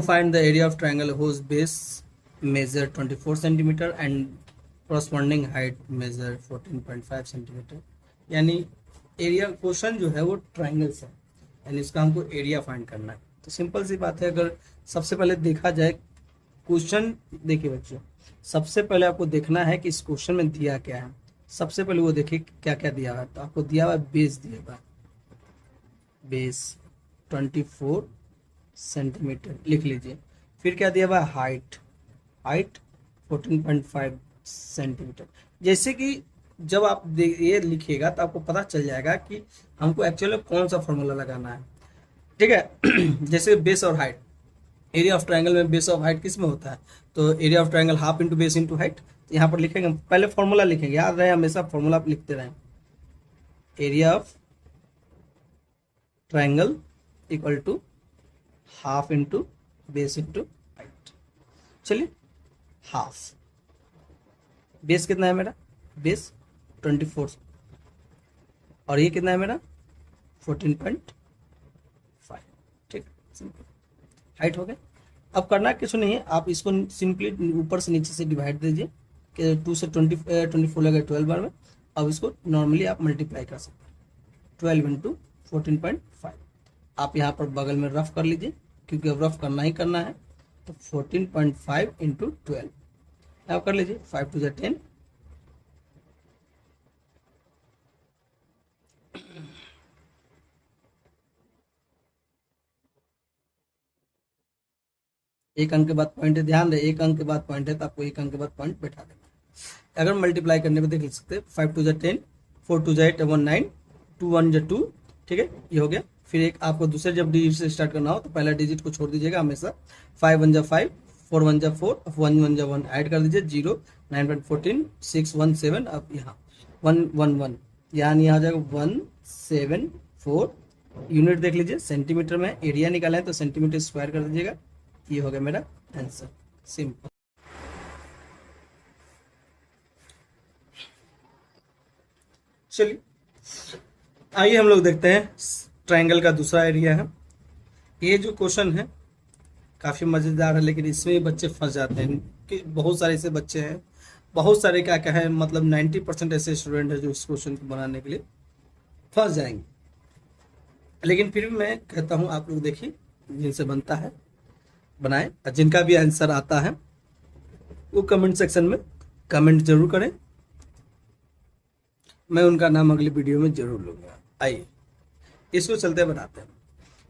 Find the area of triangle whose base measure 24 centimetre and corresponding height measure 14.5 centimetre. यानी area question जो है वो triangle से है, यानी इसका हमको एरिया फाइंड करना है। तो सिंपल सी बात है, अगर सबसे पहले देखा जाए क्वेश्चन, देखिए बच्चों सबसे पहले आपको देखना है कि इस क्वेश्चन में दिया क्या है। सबसे पहले वो देखिए क्या क्या दिया हुआ है। तो आपको दिया हुआ है बेस, दिया हुआ है बेस 24 सेंटीमीटर लिख लीजिए। फिर क्या दिया हुआ है हाइट, हाइट 14.5 सेंटीमीटर। जैसे कि जब आप ये लिखिएगा तो आपको पता चल जाएगा कि हमको एक्चुअली कौन सा फॉर्मूला लगाना है, ठीक है। जैसे बेस और हाइट, एरिया ऑफ ट्रायंगल में बेस ऑफ हाइट किस में होता है, तो area of triangle half into base into height. यहाँ पर लिखेंगे, पहले फॉर्मूला लिखेंगे, याद रहे हमेशा फॉर्मूला आप लिखते रहें। Area of triangle equal to half into base into height. चलिए हाफ, बेस कितना है मेरा, बेस 24 और ये कितना है मेरा 14.5, ठीक है सिंपल। हाइट हो गया। अब करना कुछ नहीं है, आप इसको सिंपली ऊपर से नीचे से डिवाइड दीजिए कि 2 से 24 लगे 12 बार में। अब इसको नॉर्मली आप मल्टीप्लाई कर सकते हैं, 12 इंटू 14.5। आप यहाँ पर बगल में रफ कर लीजिए क्योंकि अब रफ करना ही करना है। तो 14.5 इंटू 12 आप कर लीजिए, 5 टू 10। एक अंक के बाद पॉइंट है, ध्यान रहे एक अंक के बाद पॉइंट है तो आपको एक अंक के बाद पॉइंट बैठा देना है। अगर मल्टीप्लाई करने में देख सकते हैं, 5 टू 10, 4 टू 8 9, 2 1 2, ठीक है ये हो गया। फिर एक आपको दूसरे जब डिजिट से स्टार्ट करना हो तो पहला डिजिट को छोड़ दीजिएगा हमेशा। 5 1 5, 4 1 4, 1 1 1 ऐड कर दीजिए 0, 9.14, 6 1 7। अब यहाँ 1 1 1 यहाँ आ जाएगा 174। यूनिट देख लीजिए सेंटीमीटर में, एरिया निकाला है तो सेंटीमीटर स्क्वायर कर दीजिएगा। ये हो गया मेरा आंसर, सिंपल। चलिए आइए हम लोग देखते हैं ट्रायंगल का दूसरा एरिया है। ये जो क्वेश्चन है काफ़ी मज़ेदार है, लेकिन इसमें बच्चे फंस जाते हैं कि बहुत सारे ऐसे बच्चे हैं, बहुत सारे क्या क्या है, मतलब 90% ऐसे स्टूडेंट है जो इस क्वेश्चन को बनाने के लिए फंस जाएंगे। लेकिन फिर भी मैं कहता हूँ आप लोग देखिए, जिनसे बनता है बनाएं, और जिनका भी आंसर आता है वो कमेंट सेक्शन में कमेंट जरूर करें, मैं उनका नाम अगली वीडियो में जरूर लूँगा। आइए इसको चलते बनाते हैं।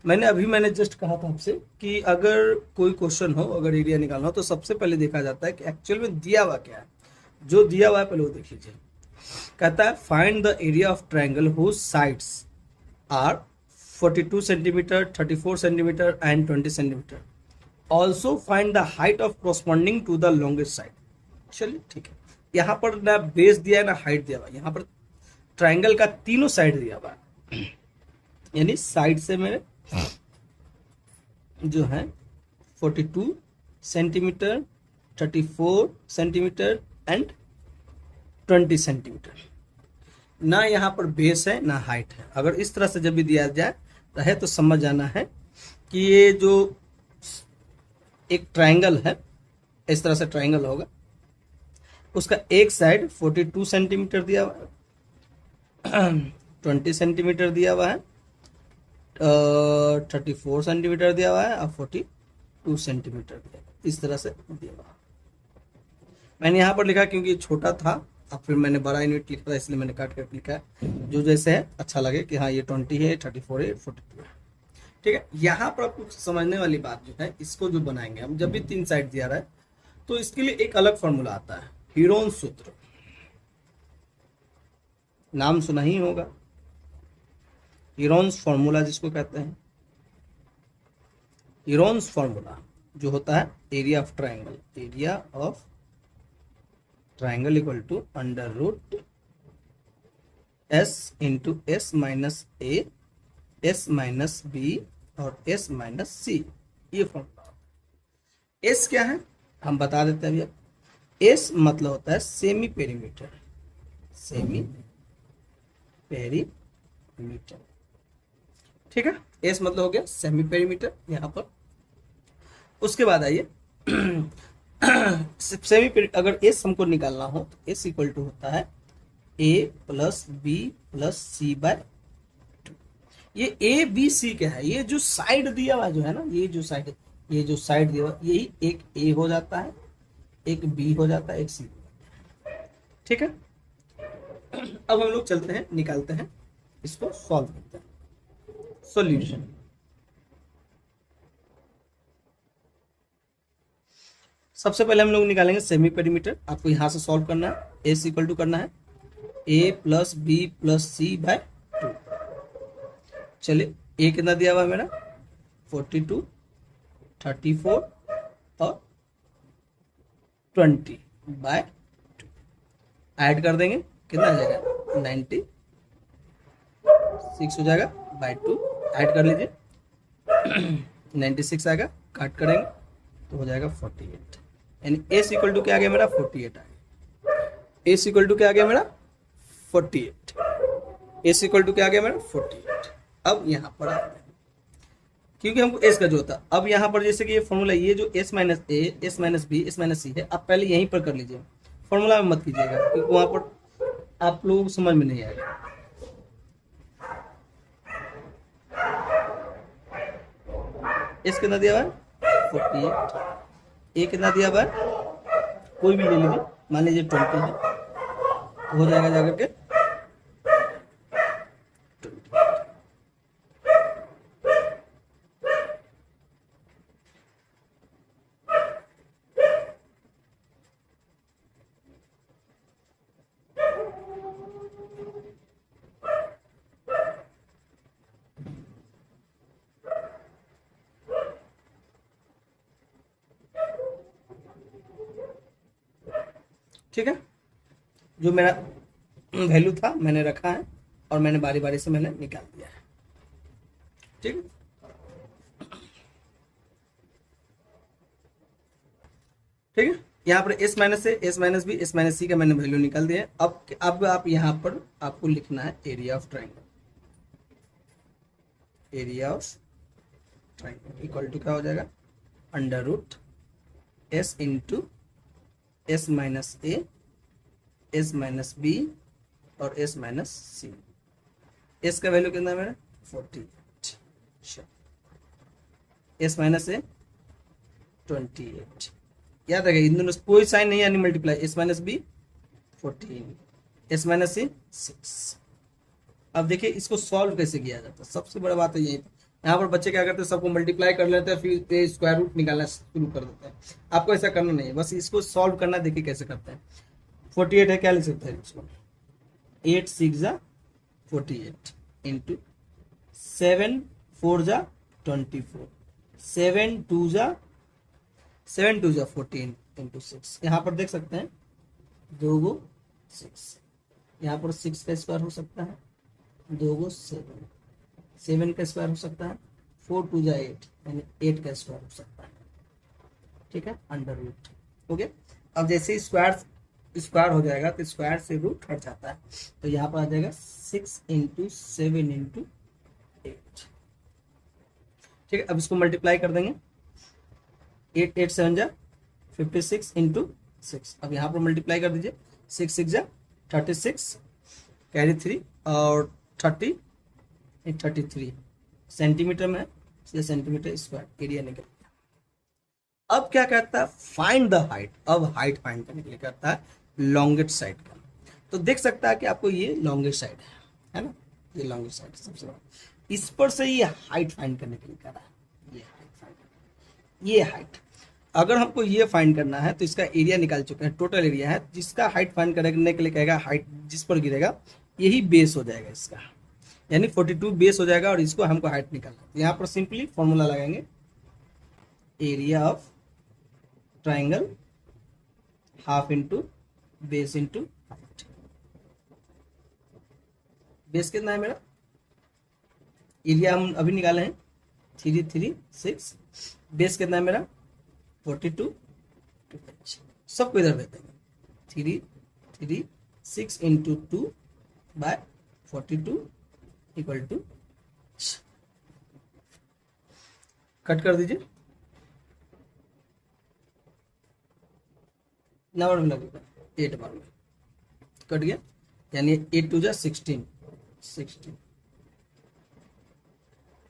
मैंने जस्ट कहा था आपसे कि अगर कोई क्वेश्चन हो, अगर एरिया निकालना हो तो सबसे पहले देखा जाता है कि एक्चुअल में दिया हुआ क्या है। जो दिया हुआ है पहले वो देख लीजिए। कहता है find the area of triangle whose sides are 42 centimetre, 34 centimetre and 20 centimetre. Also find the height of corresponding to the longest side. चलिए ठीक है, यहाँ पर ना बेस दिया है ना हाइट दिया हुआ है, यहाँ पर ट्रायंगल का तीनों साइड दिया हुआ है, यानी साइड से मेरे जो है 42 सेंटीमीटर, 34 सेंटीमीटर एंड 20 सेंटीमीटर। ना यहाँ पर बेस है ना हाइट है। अगर इस तरह से जब भी दिया जाए रहे तो समझ जाना है कि ये जो एक ट्रायंगल है, इस तरह से ट्रायंगल होगा, उसका एक साइड 42 सेंटीमीटर दिया हुआ है, 20 सेंटीमीटर दिया हुआ है, 34 सेंटीमीटर दिया हुआ है और 42 सेंटीमीटर दिया हुआ है। इस तरह से दिया हुआ है। मैंने यहाँ पर लिखा क्योंकि छोटा था, अब फिर मैंने बड़ा यूनिट लिखा था इसलिए मैंने काट कर लिखा है, जो जैसे है अच्छा लगे कि हाँ ये 20 है, 34 है, 42 है, ठीक है। यहाँ पर आपको समझने वाली बात जो है, इसको जो बनाएंगे हम, जब भी तीन साइड दिया रहा है तो इसके लिए एक अलग फॉर्मूला आता है, हीरोन सूत्र। नाम सुना ही होगा, हीरोन्स फॉर्मूला जिसको कहते हैं। हीरोन्स फॉर्मूला जो होता है area of triangle, area of triangle equal to under root S into S minus A, S minus B और एस माइनस सी। ये फॉर्मूला। एस क्या है हम बता देते हैं अभी। एस मतलब होता है सेमी पेरीमीटर, सेमी पेरीमीटर, ठीक है। एस मतलब हो गया सेमी पेरीमीटर यहाँ पर। उसके बाद आइए सेमी पीरियड, अगर एस हमको निकालना हो तो एस इक्वल टू होता है ए plus B plus C bye, ये ए बी सी क्या है, ये जो साइड दिया हुआ जो है ना, ये जो साइड दिया हुआ यही एक ए हो जाता है, एक बी हो जाता है, एक सी। ठीक है, अब हम लोग चलते हैं, निकालते हैं, इसको सॉल्व करते हैं। सॉल्यूशन, सबसे पहले हम लोग निकालेंगे सेमी पेरीमीटर। आपको यहां से सॉल्व करना है, एस इक्वल टू करना है ए plus B plus C by 2। चलिए, ए कितना दिया हुआ है मेरा 42, 34 और 20 बाय 2। ऐड कर देंगे, कितना आ जाएगा 96 हो जाएगा बाय 2। ऐड कर लीजिए 96 आएगा, काट करेंगे तो हो जाएगा 48, यानी एस इक्वल टू क्या आ गया मेरा 48 आ गया। एस इक्वल टू क्या आ गया मेरा 48, एस इक्वल टू क्या आ गया मेरा 48। अब यहाँ पर आते हैं, क्योंकि हमको एस का जो होता, अब यहाँ पर जैसे कि ये फॉर्मूला, ये जो S minus A, S minus B, S minus C है, आप पहले यहीं पर कर लीजिए, फॉर्मूला में मत कीजिएगा, क्योंकि वहाँ पर आप लोगों को समझ में नहीं आएगा। एस कितना दिया हुआ है 48, ए कितना दिया हुआ है, कोई भी ले लीजिए, मान लीजिए 20 है, तो हो जाएगा जाकर के 20। ठीक है, जो मेरा वैल्यू था मैंने रखा है, और मैंने बारी बारी से मैंने निकाल दिया है। ठीक है, ठीक है, यहाँ पर S minus A, S minus B, S minus C का मैंने वैल्यू निकाल दिया है। अब आप यहाँ पर आपको लिखना है area of triangle. Area of triangle equal to क्या हो जाएगा, under root S into S minus A, S minus B और एस माइनस सी। एस का वैल्यू कितना है मेरा 48, एस माइनस ए 28। याद रखिए इन दोनों कोई साइन नहीं, यानी multiply, S minus B 14, S minus C 6। अब देखिए इसको सॉल्व कैसे किया जाता है, सबसे बड़ा बात है यही। यहाँ पर बच्चे क्या करते हैं, सबको मल्टीप्लाई कर लेते हैं, फिर स्क्वायर रूट निकालना शुरू कर देते हैं। आपको ऐसा करना नहीं है, बस इसको सॉल्व करना, देखिए कैसे करते हैं। 48 है, क्या लिख सकते हैं इसको, 8 6 जा 48 इंटू 7 4 जा 24, 7 2 जा 14 इंटू 6। यहाँ पर देख सकते हैं 2 गो 6, यहाँ पर 6 का स्क्वायर हो सकता है, 2 गो 7, 7 का स्क्वायर हो सकता है, 4 2 जा 8, यानी 8 का स्क्वायर हो सकता है। ठीक है, अंडर रूट हो गया। अब जैसे ही स्क्वायर हो जाएगा तो स्क्वायर से रूट हट जाता है, तो यहाँ पर आ जाएगा 6 इंटू 7 इंटू 8। ठीक है, अब इसको मल्टीप्लाई कर देंगे, 8 8 7 जा 56 इंटू 6। अब यहाँ पर मल्टीप्लाई कर दीजिए, 6 6 जा 36, कैरी 3 और 33 सेंटीमीटर में है, इसलिए सेंटीमीटर स्क्वायर एरिया निकल गया। अब क्या कहता है, फाइंड द हाइट। अब हाइट फाइंड करने के लिए कहता है लॉन्गेस्ट साइड का। तो देख सकता है कि आपको ये लॉन्गेस्ट साइड है ना, ये लॉन्गेस्ट साइड सबसे बड़ा, इस पर से ये हाइट फाइंड करने के लिए कह रहा है। ये हाइट फाइंड, ये हाइट अगर हमको ये फाइंड करना है तो इसका एरिया निकाल चुके हैं, टोटल एरिया है, जिसका हाइट फाइंड करने के लिए कहेगा हाइट जिस पर गिरेगा यही बेस हो जाएगा इसका, यानी 42 बेस हो जाएगा, और इसको हमको हाइट निकालना है। यहाँ पर सिंपली फॉर्मूला लगाएंगे, area of triangle half into base into height. Base कितना है मेरा, एरिया हम अभी निकाले हैं 336, बेस कितना है मेरा 42, सबको इधर भेज देंगे, 336 into 2 by 42 equal to, cut कर दीजिए, नंबर में लगेगा 8 बार में कट गया, यानी 8 टू जा 16, 16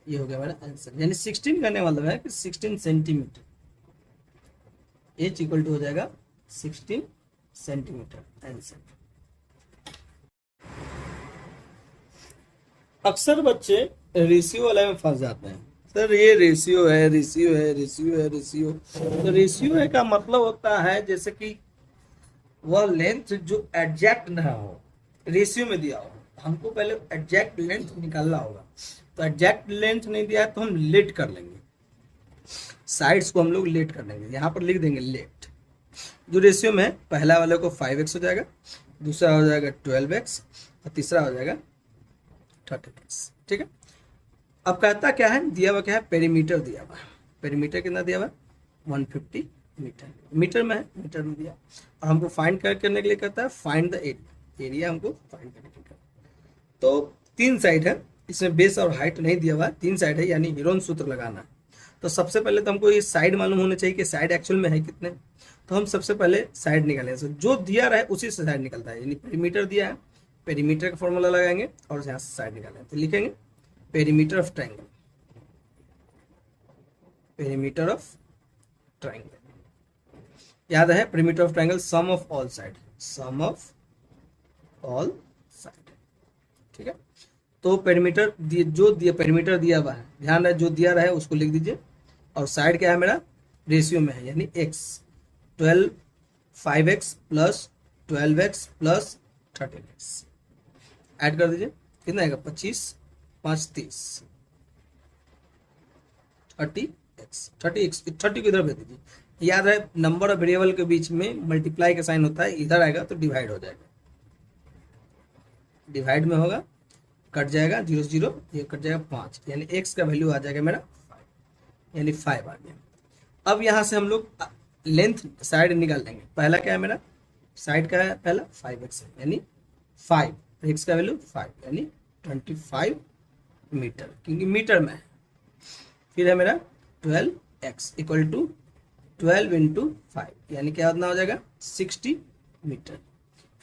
ये हो गया मेरा आंसर। यानी 16 करने वाला है कि 16 सेंटीमीटर, एच इक्वल टू हो जाएगा 16 सेंटीमीटर आंसर। अक्सर बच्चे रेशियो वाले में फंस जाते हैं, सर ये रेशियो है, रेशियो है, रेशियो है, रेशियो। तो रेशियो है का मतलब होता है जैसे कि वह लेंथ जो एग्जैक्ट ना हो, रेशियो में दिया हो, हमको पहले एग्जैक्ट लेंथ निकालना होगा। तो एग्जैक्ट लेंथ नहीं दिया है तो हम लेट कर लेंगे, साइड्स को हम लोग लेट कर लेंगे, यहाँ पर लिख देंगे लेट। जो रेशियो में पहला वाले को 5x हो जाएगा, दूसरा हो जाएगा 12x और तीसरा हो जाएगा 30x। ठीक है, अब कहता क्या है, दिया हुआ क्या है, पेरीमीटर दिया हुआ है। पेरीमीटर कितना दिया हुआ है, 150 मीटर, मीटर में है, मीटर में दिया। और हमको फाइंड करने के लिए कहता है फाइंड द एरिया, एरिया हमको फाइंड करने के लिए। तो 3 साइड है, इसमें बेस और हाइट नहीं दिया हुआ है, 3 साइड है, यानी हीरोन सूत्र लगाना है। तो सबसे पहले तो हमको ये साइड मालूम होना चाहिए कि साइड एक्चुअल में है कितने। तो हम सबसे पहले साइड निकालेंगे, तो जो दिया रहा है उसी से साइड निकलता है, यानी पेरीमीटर दिया है, पेरीमीटर का फॉर्मूला लगाएंगे और यहाँ से साइड निकालेंगे। तो लिखेंगे perimeter of triangle, perimeter of triangle याद है, perimeter of triangle sum of all side, sum of all side. ठीक है, तो पेरीमीटर जो दिया, पेरीमीटर दिया हुआ है, ध्यान रहे जो दिया रहा है उसको लिख दीजिए। और साइड क्या है मेरा, रेशियो में है, यानी x 5x plus 12x plus 13x add कर दीजिए, कितना आएगा 25 5 30 30x, 30 को इधर भेज दीजिए। याद है नंबर और वेरिएबल के बीच में मल्टीप्लाई का साइन होता है, इधर आएगा तो डिवाइड हो जाएगा, डिवाइड में होगा, कट जाएगा 0 0, ये कट जाएगा 5, यानी x का वैल्यू आ जाएगा मेरा 5, यानी 5 आ गया। अब यहाँ से हम लोग लेंथ साइड निकाल लेंगे। पहला क्या है मेरा, साइड का है पहला 5x है, यानी 5, x का वैल्यू 5, यानी 25 मीटर, क्योंकि मीटर में है। फिर है मेरा 12x इक्वल टू 12 इंटू 5, यानी क्या कितना हो जाएगा 60 मीटर।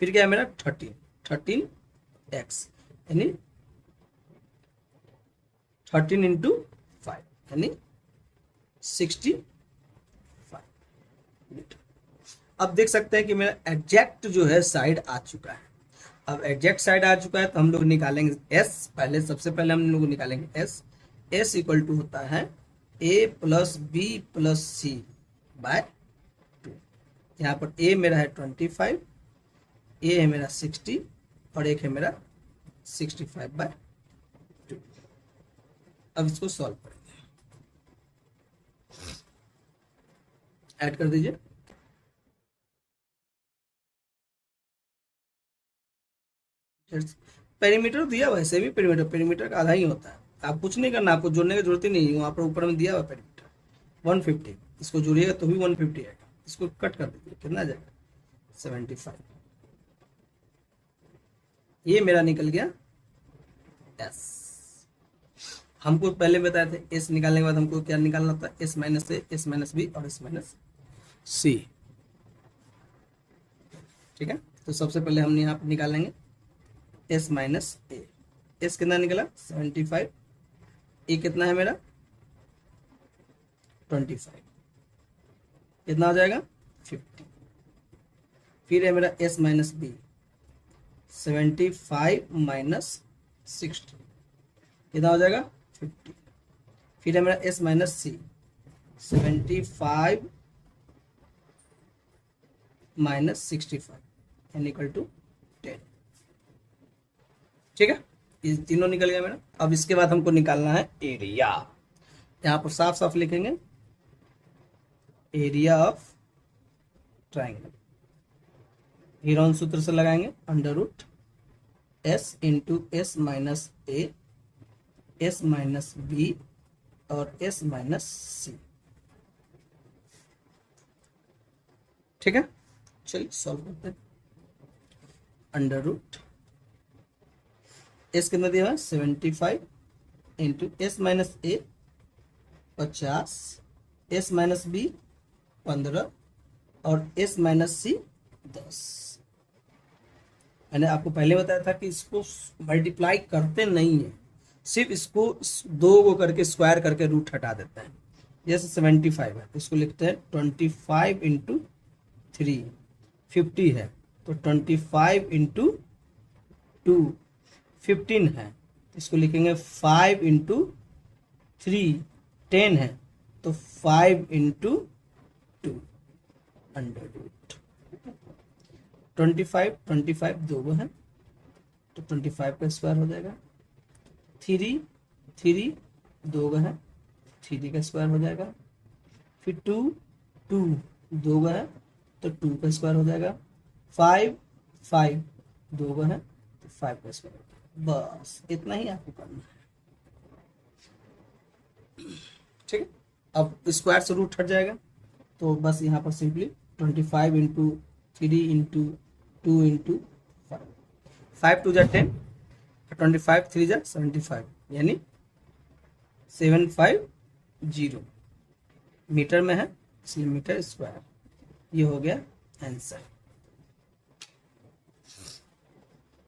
फिर क्या है मेरा 13x, यानी 13 इंटू 5, यानी 65 मीटर। अब देख सकते हैं कि मेरा एग्जैक्ट जो है साइड आ चुका है। अब एग्जैक्ट साइड आ चुका है तो हम लोग निकालेंगे s, पहले सबसे पहले हम लोग निकालेंगे s इक्वल टू होता है a plus B plus C by 2। यहाँ पर a मेरा है 25, a है मेरा 60 और एक है मेरा 65 बाय 2। अब इसको सॉल्व करेंगे, ऐड कर दीजिए। पेरीमीटर दिया, वैसे भी पेरीमीटर का आधा ही होता है, आप कुछ नहीं करना, आपको जोड़ने की जरूरत ही नहीं है, वहाँ पर ऊपर में दिया हुआ पेरीमीटर 150, इसको जोड़िएगा तो भी 150 आएगा, इसको कट कर दीजिए, कितना आ जाएगा 75। ये मेरा निकल गया s। हमको पहले बताए थे s निकालने के बाद हमको क्या निकालना था, s minus a, s minus b और s माइनस c। ठीक है, तो सबसे पहले हम यहाँ पर निकालेंगे s माइनस a, s कितना निकला 75, a कितना है मेरा 25, कितना हो जाएगा 50। फिर है मेरा s माइनस b 75 माइनस 60, कितना हो जाएगा 50। फिर है मेरा s माइनस c 75 माइनस 65 यानी इक्वल टू 10। ठीक है, ये तीनों निकल गया मेरा। अब इसके बाद हमको निकालना है एरिया, यहाँ पर साफ साफ लिखेंगे एरिया ऑफ ट्राइंगल, हीरोन सूत्र से लगाएंगे under root s into S minus A, S minus B और s माइनस सी। ठीक है, चलिए सॉल्व करते हैं। अंडर रूट एस कितना दिया है 75 इंटू एस माइनस ए 50, एस माइनस बी 15 और s माइनस सी 10। मैंने आपको पहले बताया था कि इसको मल्टीप्लाई करते नहीं है, सिर्फ इसको दो को करके स्क्वायर करके रूट हटा देते हैं। जैसे 75 है, इसको लिखते हैं 25 इंटू 3। 50 है तो 25 इंटू 2। 15 है, इसको लिखेंगे 5 इंटू 3। 10 है तो 5 इंटू 2 अंडर रूट। 25 दो गो है तो 25 का स्क्वायर हो जाएगा। 3 दो गो है, 3 का स्क्वायर हो जाएगा। फिर 2 दो गो है तो 2 का स्क्वायर हो जाएगा। 5 दो गो है तो 5 का स्क्वायर हो जाएगा। बस इतना ही आपको करना है, ठीक है। अब स्क्वायर से रूट हट जाएगा तो बस यहाँ पर सिंपली 25 इंटू 3 इंटू 2 इंटू 5 2 जा 10, 25 3 जा 75, यानी 750 मीटर में है, इसलिए मीटर स्क्वायर। ये हो गया आंसर।